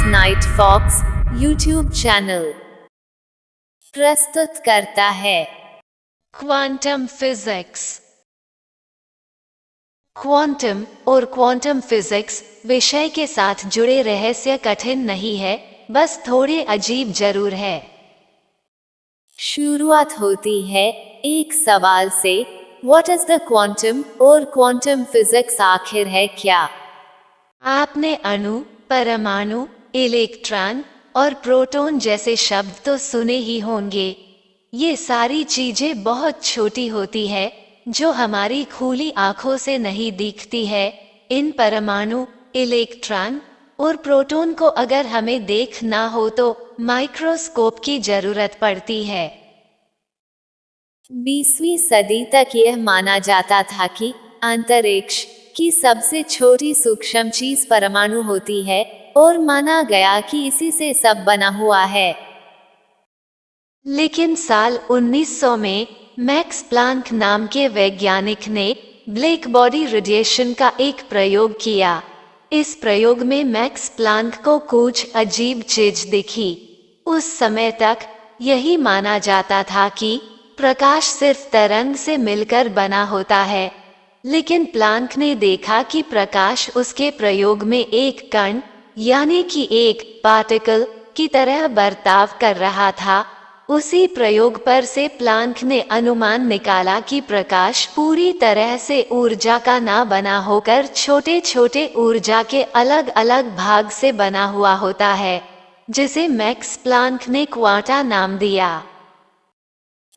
Night fox YouTube channel प्रस्तुत करता है क्वांटम फिजिक्स। क्वांटम और क्वांटम फिजिक्स विषय के साथ जुड़े रहस्य कठिन नहीं है, बस थोड़े अजीब जरूर है। शुरुआत होती है एक सवाल से, व्हाट इज द क्वांटम और क्वांटम फिजिक्स आखिर है क्या? आपने अणु, परमाणु, इलेक्ट्रॉन और प्रोटॉन जैसे शब्द तो सुने ही होंगे। ये सारी चीजें बहुत छोटी होती है, जो हमारी खुली आंखों से नहीं दिखती है। इन परमाणु, इलेक्ट्रॉन और प्रोटॉन को अगर हमें देखना हो तो माइक्रोस्कोप की जरूरत पड़ती है। 20वीं सदी तक यह माना जाता था कि अंतरिक्ष की सबसे छोटी सूक्ष्म चीज परमाणु होती है और माना गया कि इसी से सब बना हुआ है। लेकिन साल 1900 में मैक्स प्लांक नाम के वैज्ञानिक ने ब्लैक बॉडी रेडिएशन का एक प्रयोग किया। इस प्रयोग में मैक्स प्लांक को कुछ अजीब चीज दिखी। उस समय तक यही माना जाता था कि प्रकाश सिर्फ तरंग से मिलकर बना होता है, लेकिन प्लांक ने देखा कि प्रकाश उसके प्रयोग में एक कण यानी कि एक पार्टिकल की तरह बर्ताव कर रहा था। उसी प्रयोग पर से प्लांक ने अनुमान निकाला कि प्रकाश पूरी तरह से ऊर्जा का ना बना होकर छोटे छोटे ऊर्जा के अलग अलग भाग से बना हुआ होता है, जिसे मैक्स प्लांक ने क्वांटा नाम दिया।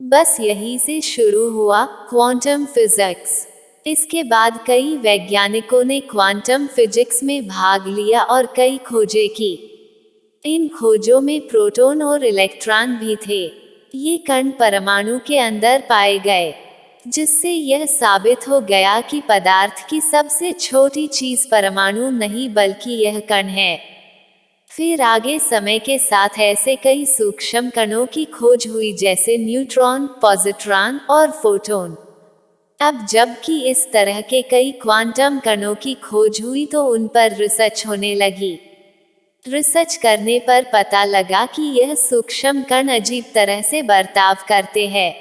बस यही से शुरू हुआ क्वांटम फिजिक्स। इसके बाद कई वैज्ञानिकों ने क्वांटम फिजिक्स में भाग लिया और कई खोजें की। इन खोजों में प्रोटॉन और इलेक्ट्रॉन भी थे। ये कण परमाणु के अंदर पाए गए, जिससे यह साबित हो गया कि पदार्थ की सबसे छोटी चीज परमाणु नहीं बल्कि यह कण है। फिर आगे समय के साथ ऐसे कई सूक्ष्म कणों की खोज हुई, जैसे न्यूट्रॉन, पॉजिट्रॉन और फोटॉन। अब जबकि इस तरह के कई क्वांटम कणों की खोज हुई तो उन पर रिसर्च होने लगी। रिसर्च करने पर पता लगा कि यह सूक्ष्म कण अजीब तरह से बर्ताव करते हैं।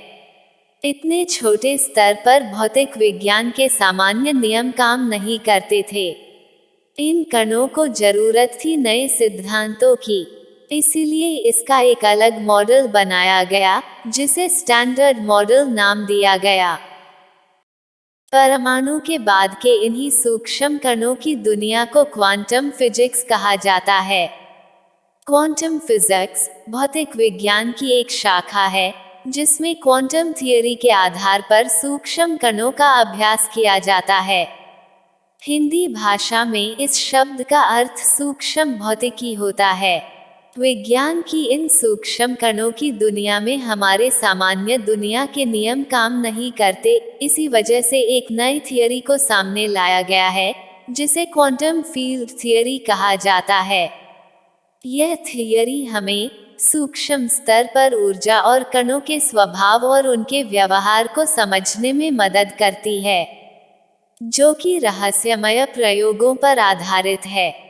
इतने छोटे स्तर पर भौतिक विज्ञान के सामान्य नियम काम नहीं करते थे। इन कणों को जरूरत थी नए सिद्धांतों की, इसीलिए इसका एक अलग मॉडल बनाया गया, जिसे स्टैंडर्ड मॉडल नाम दिया गया। परमाणु के बाद के इन्हीं सूक्ष्म कणों की दुनिया को क्वांटम फिजिक्स कहा जाता है। क्वांटम फिजिक्स भौतिक विज्ञान की एक शाखा है, जिसमें क्वांटम थियरी के आधार पर सूक्ष्म कणों का अभ्यास किया जाता है। हिंदी भाषा में इस शब्द का अर्थ सूक्ष्म भौतिकी होता है। विज्ञान की इन सूक्ष्म कणों की दुनिया में हमारे सामान्य दुनिया के नियम काम नहीं करते। इसी वजह से एक नई थियरी को सामने लाया गया है, जिसे क्वांटम फील्ड थियरी कहा जाता है। यह थियरी हमें सूक्ष्म स्तर पर ऊर्जा और कणों के स्वभाव और उनके व्यवहार को समझने में मदद करती है, जो कि रहस्यमय प्रयोगों पर आधारित है।